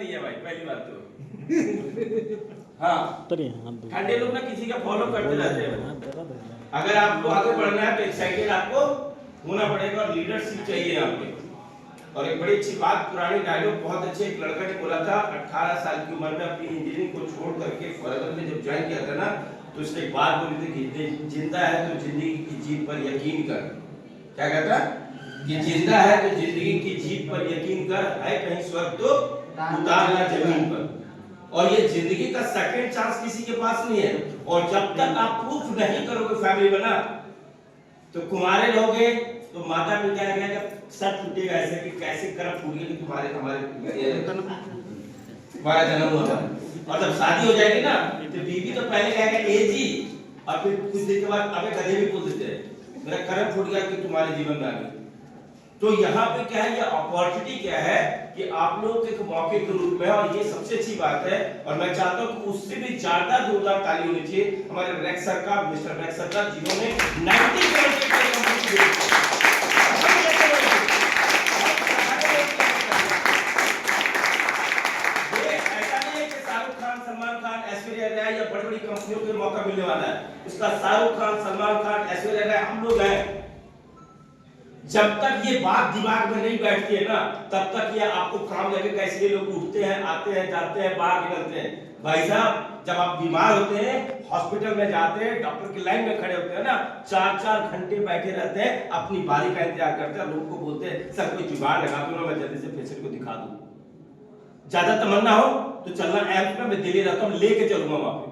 नहीं है भाई, पहली बात तो। हाँ, ठंडे लोग ना किसी का फॉलो करते रहते हैं। अगर आपको आगे बढ़ना है तो एक्साइटेड आपको होना पड़ेगा और लीडरशिप चाहिए यहाँ पे। और एक बड़ी अच्छी बात, पुरानी डायलॉग बहुत अच्छे, एक लड़का ने बोला था 18 साल की उम्र में अपनी इंजीनियरिंग को छोड़ करके फॉरेवर में जब ज्वाइन किया था ना, तो उसने एक बात बोली थी कि जिंदा है तो जिंदगी की जीत पर यकीन कर। क्या कहता कि जिंदा है तो जिंदगी की जीत पर यकीन कर, है कहीं स्वर्ग तो उतारना जमीन पर। और ये जिंदगी का सेकंड चांस किसी के पास नहीं है। और जब तक आप प्रूफ नहीं करोगे फैमिली बना, तो कुंवारे रहोगे तो माता पिता क्या सर टूटेगा ऐसे कि कैसे कर्म फूट गए कि तुम्हारे तुम्हारा जन्म हुआ। और जब शादी हो जाएगी ना तो बीवी तो पहले कहेगा ए जी, और फिर कुछ दिन के बाद अबे गधे भी बोल देते हैं मेरा कर्म फूट गया कि तुम्हारे जीवन में आ गई। तो यहाँ पे क्या है, ये अपॉर्चुनिटी क्या है कि आप लोग एक मौके के रूप में, और ये सबसे अच्छी बात है। और मैं चाहता हूँ कि उससे भी ज्यादा जोरदार ताली होनी चाहिए हमारे रेक्स सर का, मिस्टर रेक्स सर का, जिन्होंने 90 या बड़ी-बड़ी कंपनियों के मौका मिलने वाला है, उसका शाहरुख खान, सलमान खान, ऐश्वर्या राय, हम लोग हैं। जब तक ये बात दिमाग में नहीं बैठती है ना, तब तक ये आपको काम लगे कैसे लोग उठते हैं, आते हैं, जाते हैं, बाहर निकलते हैं। भाई साहब, जब आप बीमार होते हैं, हॉस्पिटल में जाते हैं, डॉक्टर की लाइन में खड़े होते हैं ना, 4-4 घंटे बैठे रहते हैं, अपनी बारी का इंतजार करते हैं, लोगों को बोलते हैं सर कोई जुगाड़ लगा दो ना, मैं जल्दी से पेशेंट को दिखा दूं। ज्यादा तमन्ना हो तो चलना एम्स में, मैं दिल्ली रहता हूं, लेके चलूंगा वहां पे,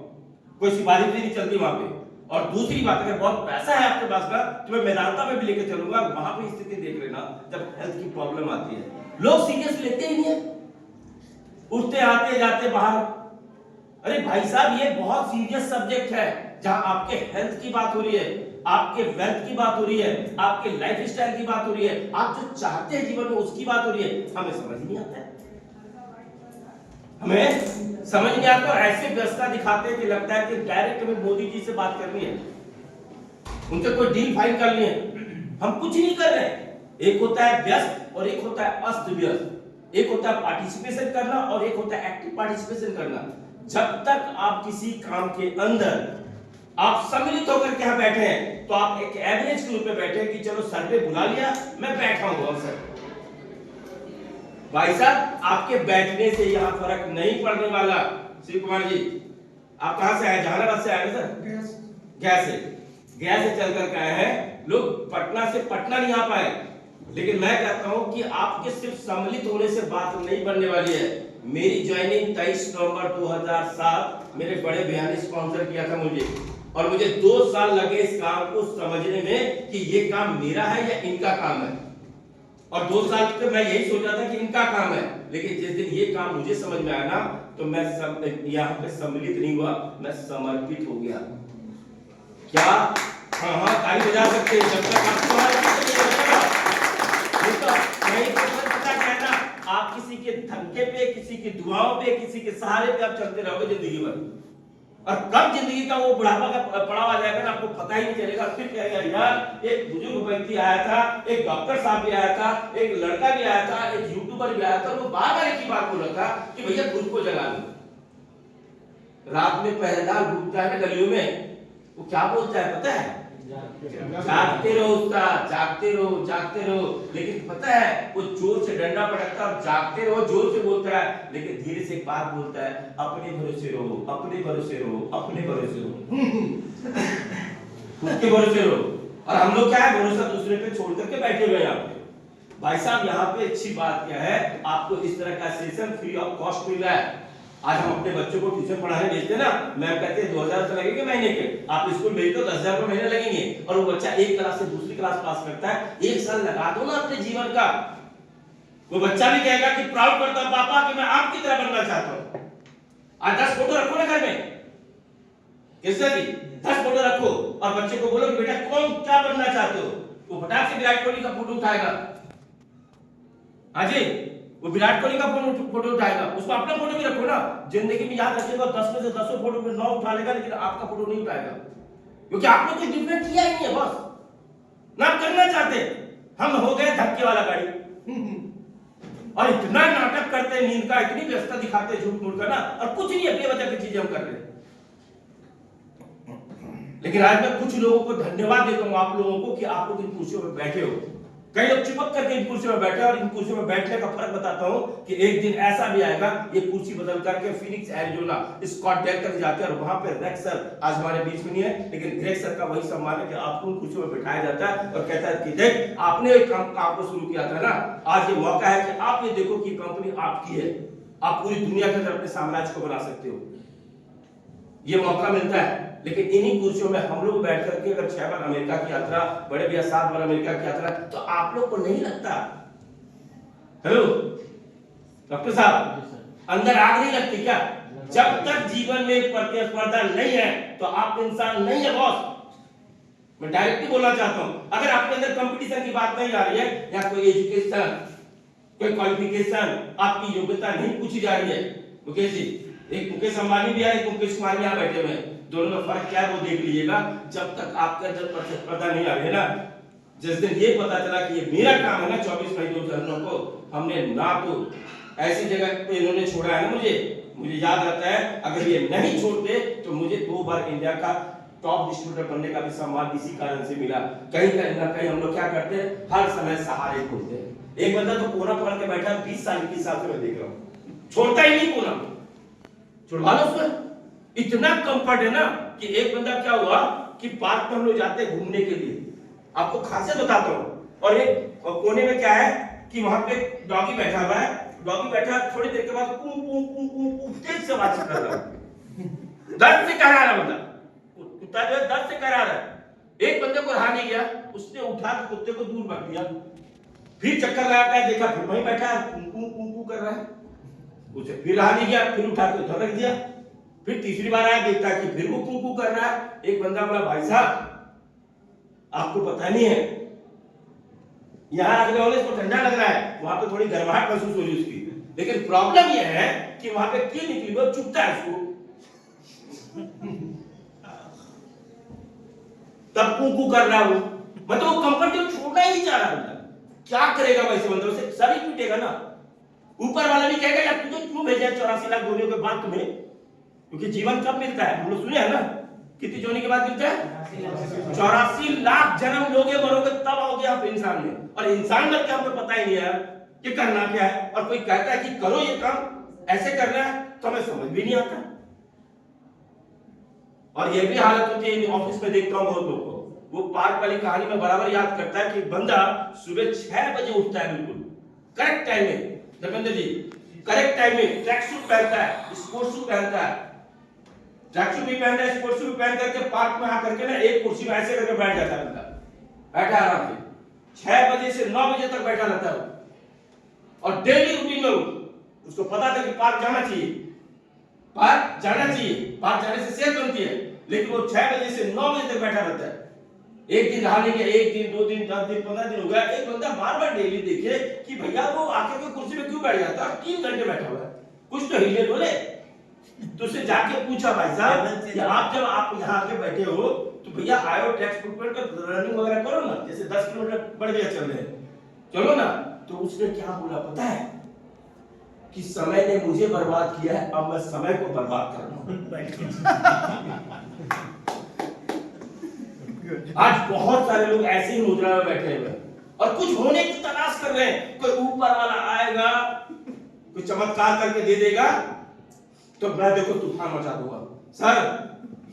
कोई सिफारिश भी नहीं चलती वहां पे। और दूसरी बात, अगर बहुत पैसा है आपके पास का तो मैं मेदांता में भी लेके चलूंगा, वहां पे स्थिति देख लेना जब हेल्थ की प्रॉब्लम आती है। लोग सीरियस लेते ही नहीं है, उठते आते जाते बाहर। अरे भाई साहब, ये बहुत सीरियस सब्जेक्ट है, जहां आपके हेल्थ की बात हो रही है, आपके वेल्थ की बात हो रही है, आपके लाइफ स्टाइल की बात हो रही है, आप जो चाहते हैं जीवन में उसकी बात हो रही है। हमें समझ नहीं आता है, हमें समझ नहीं आता, और ऐसे व्यवस्था दिखाते हैं कि लगता है कि डायरेक्ट हमें मोदी जी से बात करनी है, उनसे कोई डील फाइल करनी है। हम कुछ नहीं कर रहे हैं। एक होता है व्यस्त और एक होता है अस्त व्यस्त, एक होता है पार्टिसिपेशन करना और एक होता है एक्टिव पार्टिसिपेशन करना। जब तक आप किसी काम के अंदर आप सम्मिलित होकर के यहां बैठे हैं, तो आप एक एवरेज के रूप में बैठे हैं कि चलो सर ने बुला लिया, मैं बैठा हूं। सर भाई साहब, आपके बैठने से यहां फर्क नहीं पड़ने वाला। शिव कुमार जी, आप कहां से आए? जहानाबाद से आए ना सर? गया से चल कर आए हैं। लोग पटना से पटना नहीं आ पाए, लेकिन मैं कहता हूं कि आपके सिर्फ सम्मिलित होने से बात नहीं बनने वाली है। मेरी ज्वाइनिंग 23 नवंबर 2007 मेरे बड़े भैया ने स्पॉन्सर किया था मुझे, और मुझे 2 साल लगे इस काम को समझने में कि ये काम मेरा है या इनका काम है। और 2 साल तक मैं यही सोचा था कि इनका काम है, लेकिन जिस दिन ये काम मुझे समझ में आया ना, तो मैं यहाँ पे सम्मिलित नहीं हुआ, मैं समर्पित हो गया। क्या? हाँ, ताली बजा सकते हैं। जब तक आप समर्पित नहीं पता कहना, आप किसी के धक्के पे, किसी की दुआओं पे, किसी के सहारे पे आप चलते रहोगे जिंदगी भर, और कब जिंदगी का वो बुढ़ापा का पड़ाव आ जाएगा ना, आपको पता ही नहीं चलेगा। फिर कहेगा यार, एक बुजुर्ग व्यक्ति आया था, एक डॉक्टर साहब भी आया था, एक लड़का भी आया था, एक यूट्यूबर भी आया था, वो बार-बार एक ही बात बोल रहा था कि भैया खुद को जगा लो। रात में पहरेदार घूमता है गलियों में, वो क्या बोलता है पता है? जागते रहो उस्ताद, जागते रहो, जागते रहो। लेकिन पता है, वो जोर से डंडा पटकता है, जागते रहो जोर से बोलता है, लेकिन धीरे से एक बात बोलता है, अपने भरोसे रहो, अपने भरोसे रहो, अपने भरोसे रहो, खुद के भरोसे रहो। और हम लोग क्या है, भरोसा दूसरे पे छोड़ करके बैठे हुए हैं यहाँ पे। भाई साहब, यहाँ पे अच्छी बात क्या है, आपको इस तरह का सेशन फ्री ऑफ कॉस्ट मिल रहा है। आज हम अपने बच्चों को ट्यूशन पढ़ाने भेजते हैं ना, मैम कहते हैं 2000 तो लगेंगे महीने के, आप स्कूल भेजते हो 10,000 रुपए महीने लगेंगे, और वो बच्चा एक क्लास से दूसरी क्लास पास करता है। 1 साल लगा दो ना अपने जीवन का, वो बच्चा भी कहेगा कि प्राउड करता हूं पापा कि मैं आपकी तरह बनना चाहता हूं। आज 10 फोटो रखो ना घर में, कैसे जी 10 फोटो रखो, और बच्चे को बोलो कि बेटा कौन क्या बनना चाहते हो, वो फटाक से विराट कोहली का फोटो उठाएगा। हाँ जी, वो विराट कोहली का फोटो उठाएगा, उसको अपना फोटो भी रखो ना। जिंदगी में याद रखिएगा, 10 में से 10 फोटो में 9 उठा लेगा, लेकिन आपका फोटो नहीं उठाएगा, क्योंकि आपने कुछ डिफरेंट किया ही नहीं है, बस ना करना चाहते। हम हो गए धक्के वाला गाड़ी। और इतना नाटक करते हैं नींद का, इतनी व्यवस्था दिखाते हैं झूठ मूठ का ना, और कुछ नहीं अपनी वजह की चीजें हम कर रहे हैं। लेकिन आज मैं कुछ लोगों को धन्यवाद देता हूं, आप लोगों को, कि आप लोग इन कुर्सियों पर बैठे हो। कई लोग चिपक करके इन कुर्सियों में बैठे, और इन कुर्सियों में बैठने का फर्क बताता हूं कि एक दिन ऐसा भी आएगा, ये कुर्सी बदल करके फिनिक्स एरिजोना स्कॉट डेल तक जाते हैं, और वहां पे रेक्स सर आज हमारे बीच में नहीं है, लेकिन ग्रेग सर का वही सम्मान है कि आपको उन कुर्सियों में बिठाया जाता है और कहता है कि देख आपने एक काम को शुरू किया था ना, आज ये मौका है कि आप ये देखो कि कंपनी आपकी है, आप पूरी दुनिया के अंदर अपने साम्राज्य को बना सकते हो। ये मौका मिलता है। लेकिन इन्हीं कुर्सियों में हम लोग बैठ करके अगर 6 बार अमेरिका की यात्रा, बड़े भैया 7 बार अमेरिका की यात्रा, तो आप लोग को नहीं लगता, हेलो डॉक्टर साहब, अंदर आग नहीं लगती क्या? जब तक जीवन में प्रतिस्पर्धा नहीं है तो आप इंसान नहीं है बॉस। मैं डायरेक्टली बोलना चाहता हूं, अगर आपके अंदर कंपटीशन की बात नहीं आ रही है, या कोई एजुकेशन, कोई क्वालिफिकेशन, आपकी योग्यता नहीं पूछी जा रही है, मुकेश जी, एक मुकेश अंबानी भी है, एक मुकेश कुमार भी यहाँ बैठे हुए हैं, दोनों में फर्क क्या है वो देख लीजिएगा। जब तक आपके अंदर प्रतिस्पर्धा नहीं आ रही है ना, जिस दिन ये पता चला कि ये मेरा काम है ना, 24 मई 2009 को हमने ना तो ऐसी जगह पे इन्होंने छोड़ा है ना, मुझे याद आता है, अगर ये नहीं छोड़ते तो मुझे 2 बार इंडिया का टॉप डिस्ट्रीब्यूटर बनने का भी सम्मान इसी कारण से मिला। कहीं ना कहीं हम लोग क्या करते हैं, हर समय सहारे ढूंढते हैं। एक बंदा तो कोना पकड़ के बैठा 20 साल की हिसाब से मैं देख रहा हूँ, छोड़ता ही नहीं कोना, छुड़वा लो उसको। इतना कंफर्ट है ना कि एक बंदा क्या हुआ कि पार्क में हम लोग जाते हैं घूमने के लिए, आपको खासियत बताता हूँ, और एक कोने में क्या है कि वहां पे डॉगी बैठा हुआ है, डॉगी बैठा थोड़ी देर के बाद कू कू कू कू कू तेज से आवाज कर रहा है, दर्द से करा रहा बंदा, कुत्ता जो है दर्द से करा रहा है। एक बंदे को रहा नहीं गया, उसने उठा के कुत्ते को दूर रख दिया, फिर चक्कर लगाता है, देखा फिर वहीं बैठा है, कू कू कू कर रहा है, उसे फिर रहा नहीं गया, फिर उठा के उधर रख दिया, फिर तीसरी बार आया, देखता कि फिर वो कू कर रहा है। एक बंदा बोला, भाई साहब आपको पता नहीं है, यहाँ अगले वाले को ठंडा लग रहा है, वहां पे थोड़ी गर्माहट महसूस हो रही है उसकी, लेकिन प्रॉब्लम यह है कि वहां पे की निकली वो चुभता है उसको, तब कू कर रहा है वो, मतलब वो कंफर्ट जोन छोड़ना ही नहीं चाह रहा बंदा। क्या करेगा वैसे बंदे से? सर ही पीटेगा ना, ऊपर वाला भी कहेगा यार तुझे क्यों भेजा 84 लाख गोलियों के बाद तुम्हें, क्योंकि जीवन कब मिलता है, हम लोग सुने हैं ना, कितनी जोनी के बाद मिलता है? 84 लाख जन्म लोगे मरोगे तब आओगे आप इंसान में, और इंसान बन के हमको पता ही नहीं है कि करना क्या है, और कोई कहता है कि करो ये काम ऐसे करना है तो हमें समझ भी नहीं आता। और ये भी हालत होती है, ऑफिस में देखता हूं बहुत लोगों को, वो पार्क वाली कहानी में बराबर याद करता है कि बंदा सुबह 6 बजे उठता है, बिल्कुल करेक्ट टाइम में, धर्मेंद्र जी करेक्ट टाइम में ट्रैक सूट पहनता है, स्पोर्ट्स सूट पहनता है, ट्रैक सूट भी पहनता है, स्पोर्ट्स सूट पहन करके पार्क में आकर के ना एक कुर्सी में ऐसे करके बैठ जाता है बंदा, बैठा आराम से 6 बजे से 9 बजे तक बैठा रहता है, और डेली रूटीन में उसको पता था कि पार्क जाना चाहिए, पार्क जाना चाहिए, पार्क जाने से सेहत बनती है, लेकिन वो 6 बजे से 9 बजे तक बैठा रहता है। एक दिन रहा नहीं गया, एक दिन 2 दिन 10 दिन 15 दिन हो गया, एक बंदा बार-बार डेली देखे कि भैया वो आके के कुर्सी में क्यों बैठ जाता है, 3 घंटे बैठा हुआ है, कुछ तो हिले बोले, तो उससे जाके पूछा भाई साहब कि आप जब आप यहाँ आके बैठे हो तो भैया आयो टैक्स फुटप्रिंट का रनिंग वगैरह करो ना, जैसे 10 किलोमीटर बढ़ गया चल रहे हैं, चलो ना। तो उसने क्या बोला पता है कि समय ने मुझे बर्बाद किया है, अब मैं समय को बर्बाद कर रहा हूं। आज बहुत सारे लोग ऐसे ही मुद्रा में बैठे हुए और कुछ होने की तलाश कर रहे हैं, कोई ऊपर वाला आएगा कोई चमत्कार करके दे देगा तो मैं देखो तूफान मचा दूंगा। सर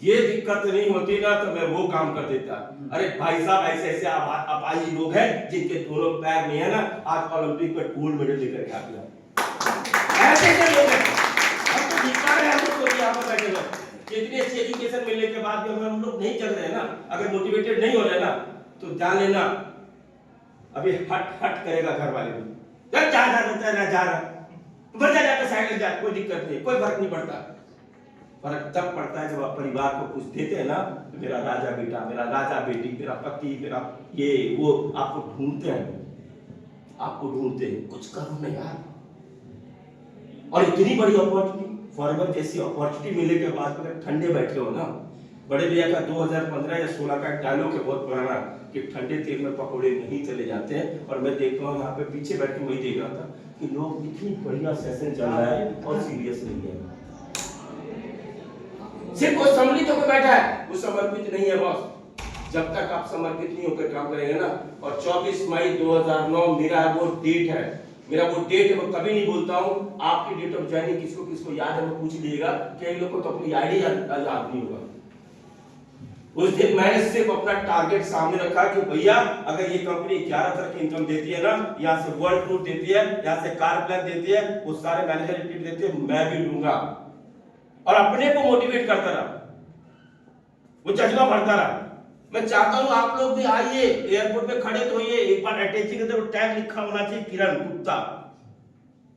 ये दिक्कत नहीं होती ना तो मैं वो काम कर देता। अरे भाई साहब ऐसे ऐसे अपाहिज लोग हैं जिनके दोनों पैर नहीं है ना, आज ओलंपिक में गोल्ड मेडल लेकर के आ गया। ऐसे ऐसे लोग हैं, हम तो दिखा रहे हैं, हम तो यहाँ पर बैठे हुए इतनी अच्छी एजुकेशन मिलने के बाद भी अगर हम लोग नहीं चल रहे हैं ना, अगर मोटिवेटेड नहीं हो रहे ना, तो जान लेना अभी हट हट करेगा घर वाले भी। जब जा रहा बढ़ जाता साइड लग जाए, कोई दिक्कत नहीं, कोई फर्क नहीं पड़ता। फर्क तब पड़ता है जब आप परिवार को कुछ देते हैं ना, तो मेरा राजा बेटा, मेरा राजा बेटी, मेरा पति, मेरा ये वो आपको ढूंढते हैं, आपको ढूंढते हैं, कुछ करो ना यार। और इतनी बड़ी अपॉर्चुनिटी फॉरएवर जैसी अपॉर्चुनिटी मिलने के बाद अगर ठंडे बैठे हो ना, बड़े भैया का 2015 या 16 का डायलॉग है बहुत पुराना कि ठंडे तेल में पकौड़े नहीं चले जाते हैं। और मैं देखता हूँ यहाँ पे पीछे बैठ के वही देख रहा था कि लोग इतनी बढ़िया सेशन चल रहा है और सीरियस नहीं है, सिर्फ वो सम्मिलित होकर बैठा है, वो समर्पित नहीं है बॉस। जब तक आप समर्पित नहीं होकर काम करेंगे ना, और 24 मई 2009 मेरा वो डेट है, मैं कभी नहीं भूलता हूँ। आपकी डेट ऑफ ज्वाइनिंग किसको याद है, वो पूछ लीजिएगा। कई लोगों को तो अपनी आईडी याद नहीं होगा। उस दिन मैंने सिर्फ अपना टारगेट सामने रखा कि भैया अगर ये कंपनी 11 तरह की इनकम देती है ना, यहाँ से वर्ल्ड टूर देती है, यहाँ से कार प्लान देती है, वो सारे मैनेजर टिप देते हैं, मैं भी लूंगा। और अपने को मोटिवेट करता रहा, वो जज्बा बढ़ता रहा। मैं चाहता हूं आप लोग भी आइए, एयरपोर्ट पे खड़े तो होइए, एक बार अटैची के टैग लिखा होना चाहिए, किरण गुप्ता,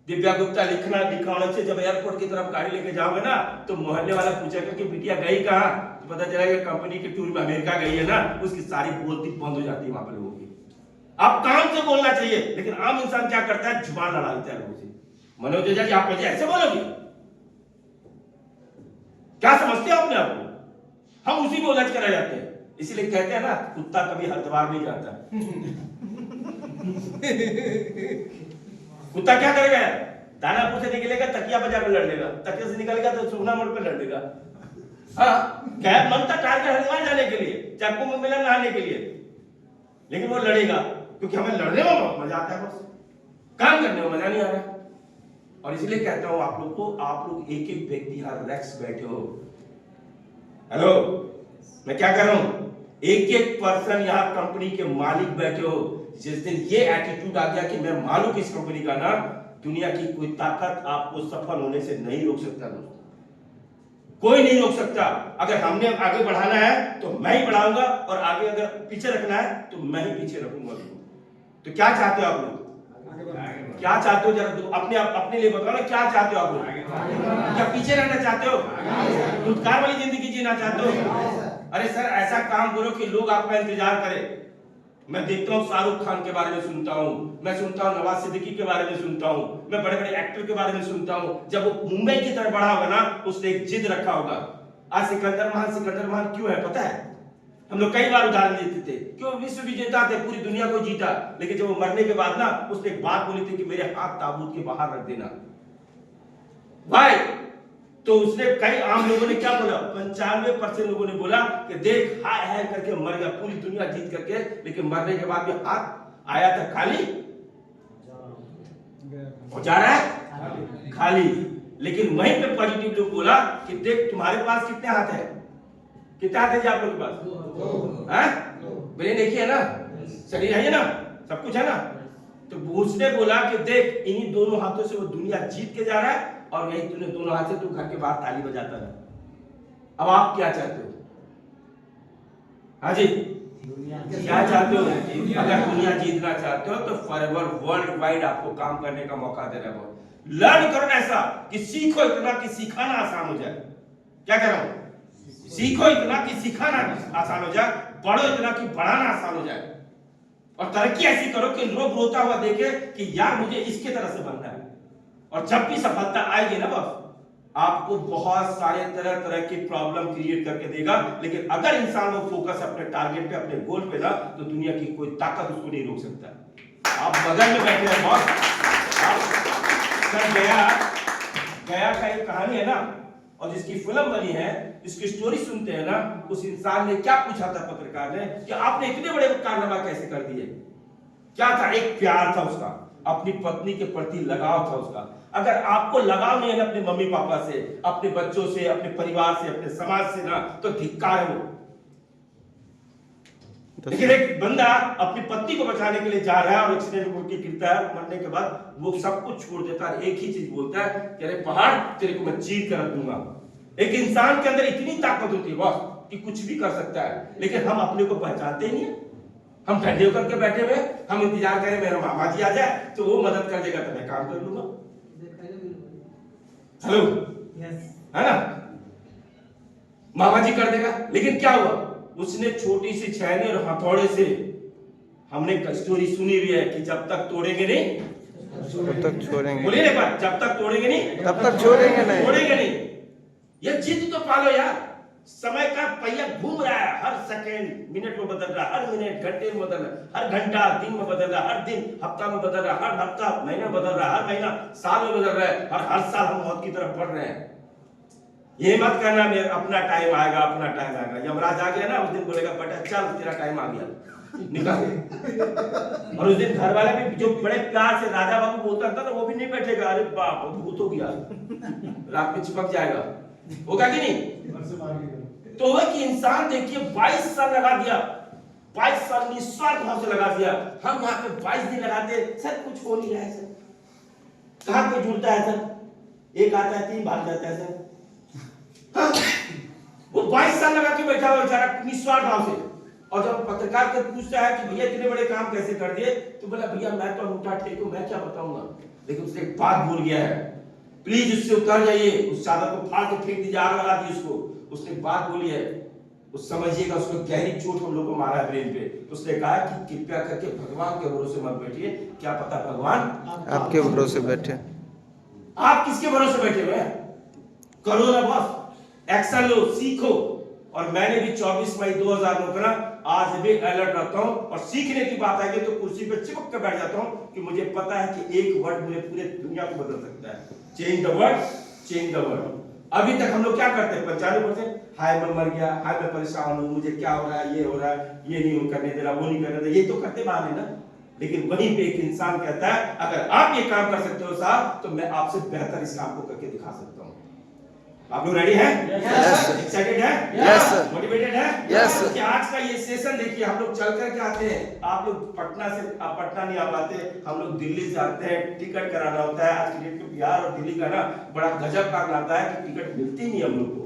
दिव्या गुप्ता लिखा होना चाहिए। जब एयरपोर्ट की तरफ गाड़ी लेके जाओगे ना, तो मोहल्ले वाला पूछेगा कि बिटिया गई कहाँ, तो पता चलेगा कंपनी के टूर में अमेरिका गई है ना, उसकी सारी बोलती बंद हो जाती है वहां पर लोगों की। आप काम से बोलना चाहिए, लेकिन आम इंसान क्या करता है, जुबान लड़ा देता है लोगों से। मनोज ओझा जी आप मुझे ऐसे बोलोगे, क्या समझते हो अपने आप को? हम उसी में उलझ कर रह जाते हैं। इसीलिए कहते हैं ना, कुत्ता कभी हरिद्वार नहीं जाता। कुत्ता क्या करेगा, दानापुर से निकलेगा तकिया बजा कर लड़ लेगा, तकिया से निकलेगा तो सुखना मोड़ पर लड़ लेगा। हाँ, कैब मन था टारगेट हरिद्वार जाने के लिए, चाहे कुंभ मेला नहाने के लिए, लेकिन वो लड़ेगा क्योंकि हमें लड़ने में मजा आता है, बस काम करने में मजा नहीं आ रहा। और इसलिए कहता हूं आप लोग को, आप लोग एक एक व्यक्ति यहाँ रेक्स बैठे हो, हेलो मैं क्या कर रहा हूं, एक एक पर्सन यहाँ कंपनी के मालिक बैठे हो। जिस दिन ये एटीट्यूड आ गया कि मैं मालिक इस कंपनी का ना, दुनिया की कोई ताकत आपको सफल होने से नहीं रोक सकता दोस्तों, कोई नहीं रोक सकता। अगर हमने आगे बढ़ाना है तो मैं ही बढ़ाऊंगा, और आगे अगर पीछे रखना है तो मैं ही पीछे रखूंगा। तो क्या चाहते हो आप लोग, क्या चाहते हो, जरा अपने लिए बताओ ना, क्या चाहते हो आप लोग? क्या पीछे रहना चाहते हो, खुदकार वाली जिंदगी जीना चाहते हो? अरे सर ऐसा काम करो कि लोग आपका इंतजार करें। मैं देखता हूँ शाहरुख खान के बारे में सुनता हूँ, मैं सुनता हूँ नवाज सिद्दीकी के बारे में सुनता हूँ, मैं बड़े बड़े एक्टर के बारे में सुनता हूँ। जब वो मुंबई की तरफ बढ़ा होगा ना, उसने एक जिद रखा होगा। आज सिकंदर महान क्यों है पता है? हम लोग कई बार उदाहरण देते थे, क्यों विश्व विजेता थे, पूरी दुनिया को जीता, लेकिन जब वो मरने के बाद ना, उसने एक बात बोली थी कि मेरे हाथ ताबूत के बाहर रख देना भाई। तो उसने कई आम लोगों ने क्या बोला, 95% लोगों ने बोला कि देख हाय हाय करके मर गया, पूरी दुनिया जीत करके, लेकिन मरने के बाद भी हाथ आया था खाली, जा रहा है खाली। लेकिन वहीं पे पॉजिटिव लोग बोला कि देख तुम्हारे पास कितने हाथ है, कितने हाथ है जी आप लोग के पास, ब्रेन एक ही है ना, शरीर है ना, सब कुछ है ना। तो उसने बोला कि देख इन्हीं दोनों हाथों से वो दुनिया जीत के जा रहा है, और यही तूने दोनों हाथ से तू घर के बाहर ताली बजाता रहा। अब आप क्या चाहते हो? हाँ जी, क्या चाहते हो? अगर दुनिया जीतना चाहते हो तो फॉरएवर वर्ल्ड वाइड आपको काम करने का मौका दे रहा है। लर्न करो ऐसा कि सीखो इतना कि सिखाना आसान हो जाए। क्या कह रहा हूं? सीखो इतना कि सिखाना आसान हो जाए, बढ़ो इतना कि बढ़ाना आसान हो जाए, और तरक्की ऐसी करो कि लोग रोता हुआ देखे कि यार मुझे इसके तरह से बनना है। और जब भी सफलता आएगी ना बस, आपको बहुत सारे तरह तरह की प्रॉब्लम क्रिएट करके देगा, लेकिन अगर इंसान वो फोकस अपने टारगेट पे, अपने गोल पे ना, तो दुनिया की कोई ताकत उसको नहीं रोक सकता। आप बगल में बैठे हैं बॉस, गया का एक कहानी है ना, और जिसकी फिल्म बनी है, जिसकी स्टोरी सुनते हैं ना, उस इंसान ने क्या पूछा था पत्रकार ने कि आपने इतने बड़े कारनामा कैसे कर दिए? क्या था? एक प्यार था उसका, अपनी पत्नी के प्रति लगाव था उसका। अगर आपको लगाव नहीं है अपने मम्मी पापा से, अपने बच्चों से, अपने परिवार से, अपने समाज से ना, तो धिक्कार है वो। लेकिन एक बंदा अपनी पत्नी को बचाने के लिए जा रहा है और एक्सीडेंट होकर गिरता है, मरने के बाद वो सब कुछ छोड़ देता है, एक ही चीज बोलता है कि अरे पहाड़ तेरे को मैं चीर कर रख दूंगा। एक इंसान के अंदर इतनी ताकत होती है बॉस कि कुछ भी कर सकता है, लेकिन हम अपने को पहचानते ही नहीं है। हम ठंडे होकर के बैठे हुए, हम इंतजार करें मेरा मामा जी आ जाए तो वो मदद कर देगा तो मैं काम कर लूंगा। हेलो, है ना, मामा जी कर देगा। लेकिन क्या हुआ, उसने छोटी सी छैनी और हथौड़े से, हमने स्टोरी सुनी हुई है कि जब तक तोड़ेंगे नहीं तब तक छोड़ेंगे, बोलिए एक बार, जब तक तोड़ेंगे नहीं तब तक छोड़ेंगे नहीं। ये जिद तो पालो यार, समय का पहिया घूम रहा है, हर सेकंड मिनट में बदल रहा है, हर मिनट घंटे में बदल रहा है, हर घंटा दिन में बदल रहा है, हर दिन हफ्ता में बदल रहा है, हर हफ्ता महीने में बदल रहा है, हर महीना साल में बदल रहा है, हर साल हम मौत की तरफ बढ़ रहे हैं। ये मत कहना मेरा अपना टाइम आएगा, अपना टाइम आएगा। यमराज आ गया ना, उस दिन बोलेगा बेटा चल तेरा टाइम आ गया, निकल। और उस दिन घर वाले भी जो बड़े प्यार से राजा बाबू बोलता था ना, वो भी नहीं बैठेगा, अरे बाप भूत हो गया, रात में चिपक जाएगा, होगा कि नहीं? तो वह कि इंसान देखिए 22 साल लगा दिया, 22 साल निस्वार्थ भाव से लगा दिया। हम यहाँ पे 22 दिन लगाते, सर कुछ हो नहीं रहा है सर, कहाँ कोई जुड़ता है सर, एक आता है 3 भाग जाता है सर। हाँ? वो 22 साल लगा के बैठा हुआ बेचारा निस्वार्थ भाव से। और जब पत्रकार से पूछता है कि भैया इतने बड़े काम कैसे कर दिए, तो बोला भैया मैं तो अंगूठा टेक हूं, मैं क्या बताऊंगा। लेकिन उसने एक बात भूल गया है, प्लीज उससे उतर जाइए, उस चादर को फाड़ के फेंक दीजिए, आग लगा दी उसको। उसने बात बोली है, उस समझिएगा उसको गहरी चोट हम लोग को मारा है ब्रेन पे। तो उसने कहा कि कृपया करके भगवान के भरोसे मत बैठिए, क्या पता भगवान आपके भरोसे बैठे। आप किसके भरोसे बैठे हुए हैं? करो ना बॉस, एक्शन लो, सीखो। और मैंने भी 24 मई 2009 को ना आज भी अलर्ट रहता हूं, और सीखने की बात आएगी तो कुर्सी पे चिपक कर बैठ जाता हूं कि मुझे पता है कि एक वर्ड मुझे पूरे दुनिया को बदल सकता है। Change the word, change the word. अभी तक हम लोग क्या करते हैं? 95% हाय मैं मर गया, हाय मैं परेशान हूं, मुझे क्या हो रहा है, ये हो रहा है, ये नहीं करने दे रहा, वो नहीं करने दे रहा, ये तो करते बहाने ना। लेकिन वहीं पे एक इंसान कहता है अगर आप ये काम कर सकते हो साहब, तो मैं आपसे बेहतर इस काम को करके दिखा सकता हूं। आप लोग रेडी हैं? एक्साइटेड है? मोटिवेटेड है? कि आज का ये सेशन देखिए, हम लोग चल करके आते हैं, आप लोग पटना नहीं आ पाते, हम लोग दिल्ली से आते हैं, टिकट कराना होता है। आज की डेट में बिहार और दिल्ली का ना बड़ा गजब का आता है कि टिकट मिलती नहीं हम लोग को,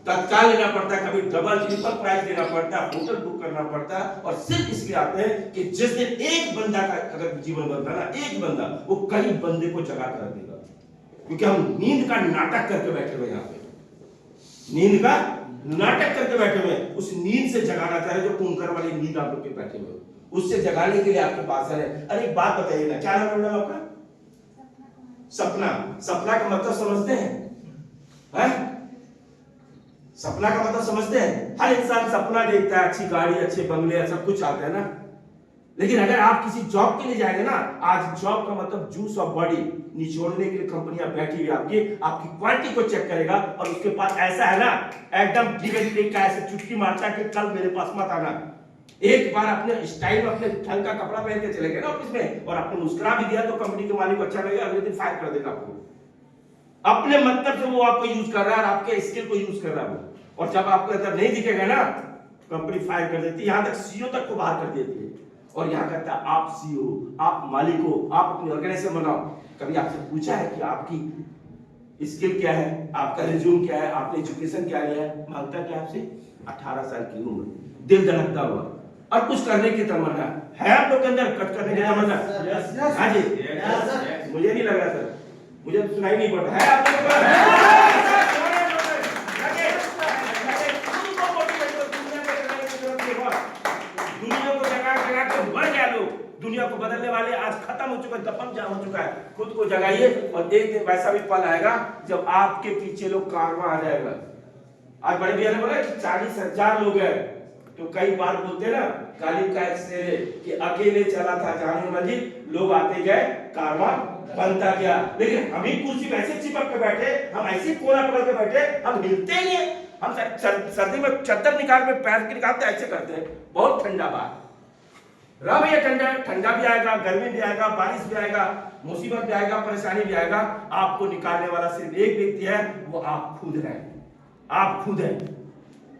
तत्काल लेना पड़ता है, कभी डबल ट्रिपल प्राइस देना पड़ता है, होटल बुक करना पड़ता है। और सिर्फ इसलिए आते हैं कि जिस दिन एक बंदा का अगर जीवन बदलता ना, एक बंदा वो कई बंदे को जगा कर देगा। क्योंकि हम नींद का नाटक करके बैठे हुए यहाँ पे, नींद का नाटक करके बैठे हुए, उस नींद से जगाना चाह रहे, जो कुंकर वाली नींद आप लोग के बैठे हुए, उससे जगाने के लिए आपके पास है। अरे एक बात बताइए ना, क्या नाम है आपका? सपना। सपना का मतलब समझते हैं? सपना का मतलब समझते हैं? हर इंसान सपना देखता है, अच्छी गाड़ी, अच्छे बंगले, सब कुछ आता है ना। लेकिन अगर आप किसी जॉब के लिए जाएंगे ना, आज जॉब का मतलब जूस ऑफ बॉडी निचोड़ने के लिए कंपनियां बैठी हुई आपकी क्वालिटी को चेक करेगा, और उसके पास ऐसा है ना एकदम गिव एंड टेक का, ऐसे चुटकी मारता है कि कल मेरे पास मत आना। एक बार अपने स्टाइल में अपने ढंग का कपड़ा पहन के चले गए ना ऑफिस में, और आपने मुस्कुरा भी दिया तो कंपनी के मालिक को अच्छा लगेगा, अगले दिन फायर कर देगा आपको। अपने मतलब से वो आपको यूज कर रहा है, आपके स्किल को यूज कर रहा है वो। और जब आपको अंदर नहीं दिखेगा ना, कंपनी फायर कर देती है, यहां तक सीईओ तक को बाहर कर देती है। और यहां कहता है आप सीईओ, आप मालिक हो, आप अपनी ऑर्गेनाइजेशन बनाओ। कभी आपसे पूछा है कि आपकी स्किल क्या है, आपका रिज्यूम क्या है, आपने एजुकेशन क्या लिया है? मांगता क्या आपसे? 18 साल की उम्र, दिल धड़कता हुआ, और कुछ करने की तमन्ना है आप लोग के अंदर, कट करने की तमन्ना? हाँ जी, मुझे नहीं लग रहा सर, मुझे तो सुनाई नहीं पड़ता है आप लोगों को। दुनिया को बदलने वाले आज खत्म हो चुका है, दफन जहां हो चुका है। खुद को जगाइए, और एक दिन वैसा भी पल आएगा जब आपके पीछे लोग कारवां आ जाएगा। आज बड़े भैया ने बोला कि 40,000 लोग हैं, तो कई बार बोलते ना, गालिब का एक शेर है कि अकेले चला था जाने मंजिल, लोग आते गए कारवां बनता गया। लेकिन हम ही कुर्सी पे ऐसे चिपक के बैठे, हम ऐसे कोना पकड़ के बैठे, हम हिलते ही नहीं। हम सर्दी में चद्दर निकाल के पैर के निकालते ऐसे करते हैं, बहुत ठंडा बात रहा भैया, ठंडा भी आएगा, गर्मी भी आएगा, बारिश भी आएगा, मुसीबत भी आएगा, परेशानी भी आएगा। आपको निकालने वाला सिर्फ एक व्यक्ति है, वो आप खुद हैं। आप खुद हैं।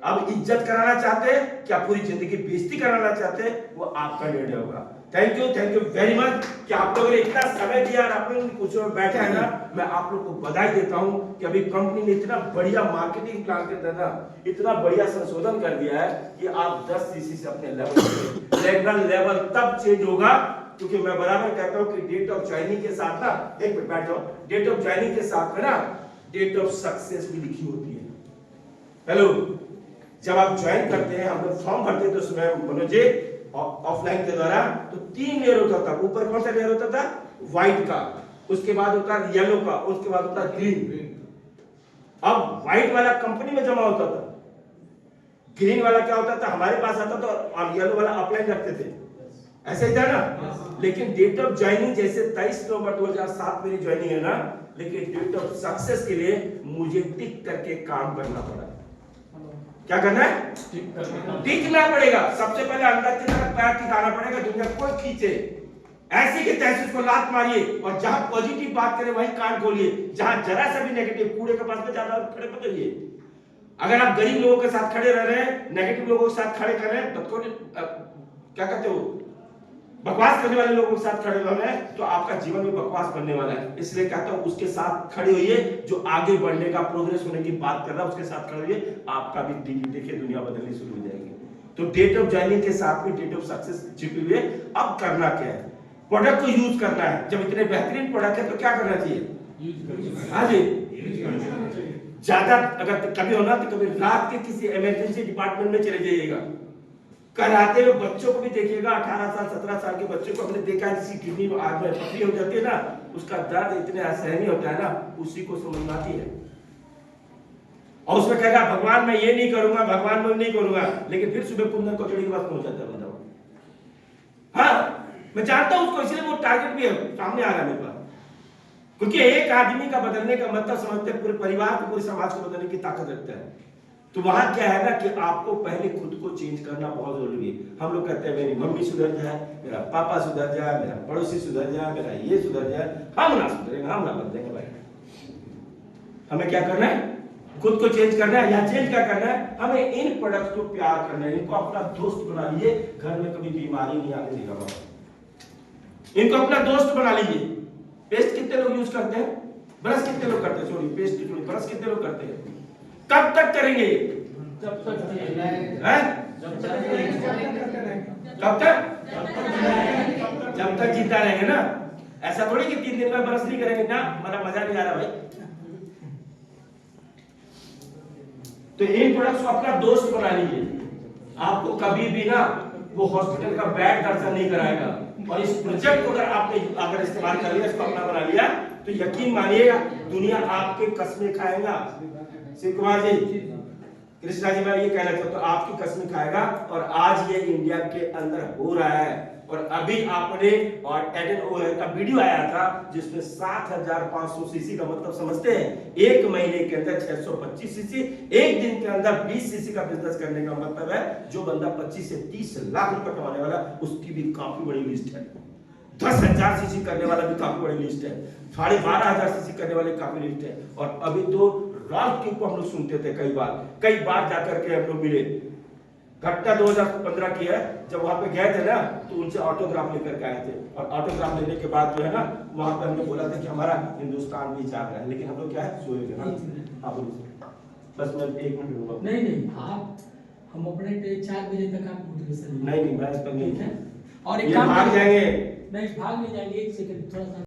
अब इज्जत कराना चाहते हैं क्या पूरी जिंदगी बेइज्जती कराना चाहते हैं, वो आपका निर्णय होगा। थैंक यू वेरी मच कि आप लोगों ने इतना समय दिया, और आप लोग कुछ बैठे हैं ना, मैं आप लोग को बधाई देता हूं कि अभी कंपनी ने इतना बढ़िया मार्केटिंग प्लान के अंदर ना इतना बढ़िया संशोधन कर दिया है कि आप 10 सीसी से अपने लेवल तब चेंज होगा। क्योंकि मैं बराबर कहता हूं कि डेट ऑफ ज्वाइनिंग के साथ ना, एक मिनट बैठ जाओ, डेट ऑफ ज्वाइनिंग के साथ में ना डेट ऑफ सक्सेस भी लिखी होती है। हेलो, जब आप ज्वाइन करते हैं, हम लोग फॉर्म भरते हैं, तो उसमें मनोजे ऑफलाइन के द्वारा तो 3 लेयर होता था। ऊपर कौन सा लेयर होता था? व्हाइट का, उसके बाद होता है येलो का, उसके बाद होता है ग्रीन। अब व्हाइट वाला कंपनी में जमा होता था, ग्रीन वाला क्या होता था, हमारे पास आता था और येलो वाला ऑफलाइन रखते थे, ऐसा ही था ना। लेकिन डेट ऑफ ज्वाइनिंग जैसे 23 नवंबर 2007 मेरी ज्वाइनिंग है ना, लेकिन डेट ऑफ सक्सेस के लिए मुझे टिक करके काम करना पड़ा। क्या करना है? टिकना पड़ेगा। सबसे पहले अंदर की तरफ पैर टिकाना पड़ेगा, दुनिया कोई खींचे ऐसी की तैसी उसको लात मारिए, और जहां पॉजिटिव बात करे वहीं कान खोलिए, जहां जरा सा भी नेगेटिव, कूड़े के पास में ज्यादा खड़े मत रहिए। अगर आप गरीब लोगों के साथ खड़े रह रहे हैं, नेगेटिव लोगों के साथ खड़े कर रहे हैं, तो क्या कहते हो, बकवास करने वाले लोगों के साथ खड़े रह रहे हैं, तो आपका जीवन में बकवास बनने वाला है। इसलिए कहता हूं उसके साथ खड़े होइए जो आगे बढ़ने का, प्रोग्रेस होने की बात कर रहा है, उसके साथ खड़े होइए, आपका भी देखिए दुनिया बदलनी शुरू हो जाएगी। तो डेट ऑफ ज्वाइनिंग के साथ में डेट ऑफ सक्सेस छिपी हुई है। अब करना क्या है? प्रोडक्ट को यूज करना है। जब इतने बेहतरीन प्रोडक्ट है तो क्या करना चाहिए? हाँ जी, ज्यादा अगर कभी होना तो कभी रात के किसी इमरजेंसी डिपार्टमेंट में चले जाइएगा, कराते हुए बच्चों को भी देखिएगा। 18 साल 17 साल के बच्चों को हमने देखा है, जिसकी किडनी में आग में पथरी हो जाती है ना, उसका दर्द इतने असहनीय होता है ना, उसी को समझ में आती है। और उसमें कहेगा भगवान मैं ये नहीं करूंगा, भगवान मैं नहीं करूंगा, लेकिन फिर सुबह कुंदन को चढ़ी के पास पहुंच जाता है बंदा। हाँ, मैं जानता हूं उसको, इसलिए वो टारगेट भी है सामने आ रहा है मेरे पास। क्योंकि एक आदमी का बदलने का मतलब समझते हैं पूरे परिवार को, पूरे समाज को बदलने की ताकत रखता है। तो वहां क्या है ना कि आपको पहले खुद को चेंज करना बहुत जरूरी है। हम लोग कहते हैं मेरी मम्मी सुधर जाए, मेरा पापा सुधर जाए, मेरा पड़ोसी सुधर जाए, मेरा ये सुधर जाए। हम ना सुधरेंगे, हम ना बदलेंगे भाई। हमें क्या करना है? खुद को चेंज करना है। या चेंज क्या करना है? हमें इन प्रोडक्ट्स को प्यार करना है, इनको अपना दोस्त बना लीजिए, घर में कभी बीमारी नहीं आने देगा बाबा। इनको अपना दोस्त बना लीजिए। पेस्ट कितने लोग यूज करते हैं? ब्रश कितने लोग करते हैं? सॉरी, पेस्ट की थोड़ी, ब्रश कितने लोग करते हैं? कब तक करेंगे? जब तक जब तक जीता रहेंगे ना। ऐसा थोड़ी कि 3 दिन में ब्रश नहीं करेंगे ना, हमारा मजा नहीं आ रहा भाई। तो इन प्रोडक्ट्स को अपना दोस्त बना लीजिए। आपको कभी भी ना वो हॉस्पिटल का बेड दर्शन नहीं कराएगा। और इस प्रोजेक्ट को अगर इस्तेमाल कर लिया, इसको अपना बना लिया, तो यकीन मानिएगा दुनिया आपके कसमें खाएगा। शिव कुमार जी, कृष्णा जी, मैं ये कहना चाहता हूं, आपकी कसमें खाएगा। और आज ये इंडिया के अंदर हो रहा है। और अभी आपने और एडन ओएल का वीडियो आया था जिसमें 7500 सीसी का मतलब समझते हैं, एक महीने के अंदर 625 सीसी, एक दिन के अंदर 20 सीसी का बिजनेस करने का मतलब है जो बंदा 25 से 30 लाख रुपए कमाने वाला, उसकी भी काफी बड़ी लिस्ट है। 10,000 सीसी करने वाला भी काफी बड़ी लिस्ट है। 12,500 सीसी करने वाले काफी लिस्ट है। और अभी तो रात के को हम लोग सुनते थे, कई बार जाकर के हम लोग मिले। घटना 2015 की है, जब वहां पे गए थे ना, तो उनसे ऑटोग्राफ लेकर के आए थे। और ऑटोग्राफ लेने के बाद जो है ना, वहां पे हमने बोला था कि हमारा हिंदुस्तान भी जाग रहा है, लेकिन हम लोग क्या है, सोए थे ना। हाँ बोलिए, बस मैं 1 मिनट रुको। नहीं आप, हम अपने 4 बजे तक आप मोटिवेशन नहीं मैं इस पर नहीं है। और एक काम भाग जाएंगे, नहीं भाग नहीं जाएंगे, 1 सेकंड थोड़ा सा